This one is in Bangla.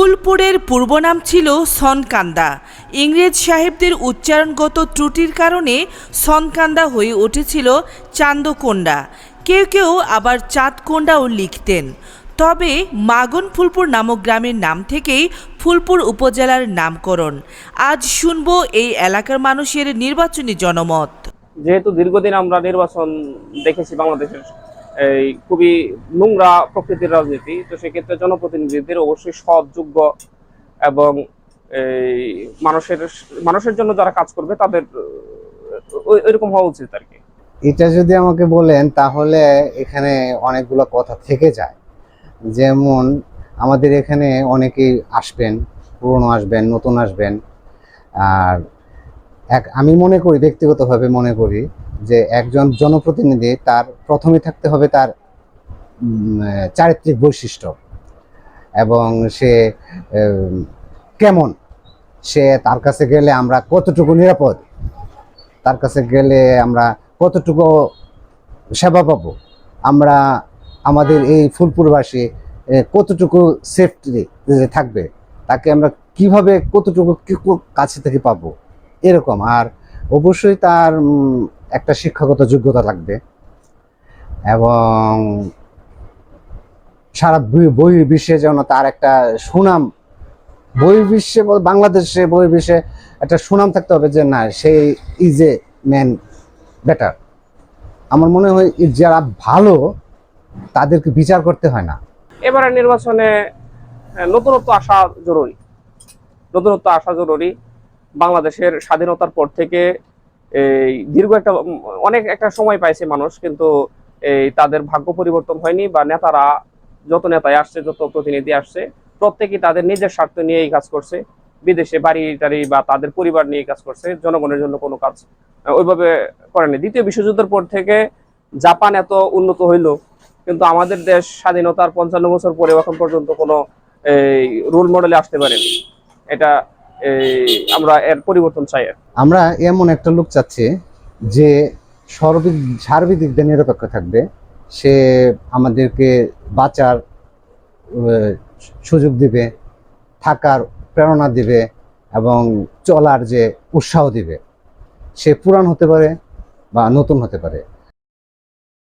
ফুলপুরের পূর্ব নাম ছিল সনকান্দা। ইংরেজ সাহেবদের উচ্চারণগত ত্রুটির কারণে সনকান্দা হয়ে উঠেছিল চান্দকোন্ডা। কেউ কেউ আবার চাঁদকোন্ডাও লিখতেন। তবে মাগন ফুলপুর নামক গ্রামের নাম থেকেই ফুলপুর উপজেলার নামকরণ। আজ শুনব এই এলাকার মানুষের নির্বাচনী জনমত। যেহেতু দীর্ঘদিন আমরা নির্বাচন দেখেছি বাংলাদেশের এই খুবই নোংরা প্রকৃতির রাজনীতি, তো সেক্ষেত্রে জনপ্রতিনিধিদের অবশ্যই সৎ, যোগ্য এবং এই মানুষের জন্য যারা কাজ করবে তাদের ওইরকম হওয়া উচিত আর কি। এটা যদি আমাকে বলেন তাহলে এখানে অনেকগুলো কথা থেকে যায়। যেমন আমাদের এখানে অনেকেই আসবেন, পুরনো আসবেন, নতুন আসবেন। আর আমি মনে করি, ব্যক্তিগতভাবে মনে করি যে একজন জনপ্রতিনিধি তার প্রথমে থাকতে হবে তার চারিত্রিক বৈশিষ্ট্য, এবং সে কেমন, সে তার কাছে গেলে আমরা কতটুকু নিরাপদ, তার কাছে গেলে আমরা কতটুকু সেবা পাবো, আমরা আমাদের এই ফুলপুরবাসী কতটুকু সেফটি থাকবে, তাকে আমরা কিভাবে কতটুকু কাছে থেকে পাবো, এরকম। আর অবশ্যই তার একটা শিক্ষাগত যোগ্যতা লাগবে, এবং সারা বহির্বিশ্বে যেন তার একটা সুনাম, বহির্বিশ্বে বাংলাদেশে বহির্বিশ্বে একটা সুনাম থাকতে হবে যে না, সে ইজ এ ম্যান বেটার। আমার মনে হয় যারা ভালো তাদেরকে বিচার করতে হয় না। এবারে নির্বাচনে নতুনত্ব আসা জরুরি, নতুনত্ব আসা জরুরি। বাংলাদেশের স্বাধীনতার পর থেকে এই দীর্ঘ অনেক একটা সময় পাইছে মানুষ, কিন্তু এই তাদের ভাগ্য পরিবর্তন হয়নি, বা নেতারা যত নেতায় আসছে, যত প্রতিনিধি আসছে, প্রত্যেকেই তাদের নিজের স্বার্থ নিয়েই কাজ করছে। বিদেশে বাড়ি টাড়ি বা তাদের পরিবার নিয়ে কাজ করছে, জনগণের জন্য কোনো কাজ ওইভাবে করেনি। দ্বিতীয় বিশ্বযুদ্ধের পর থেকে জাপান এত উন্নত হইলো, কিন্তু আমাদের দেশ স্বাধীনতার 55 বছর পরে এখন পর্যন্ত কোনো এই রোল মডেলে আসতে পারেনি। এটা আমরা এর পরিবর্তন চাই। আমরা এমন একটা লোক চাচ্ছি যে সার্বিক দিক দিয়ে নিরপেক্ষ থাকবে, সে আমাদেরকে বাঁচার সুযোগ দিবে, থাকার প্রেরণা দিবে, এবং চলার যে উৎসাহ দিবে। সে পুরান হতে পারে বা নতুন হতে পারে,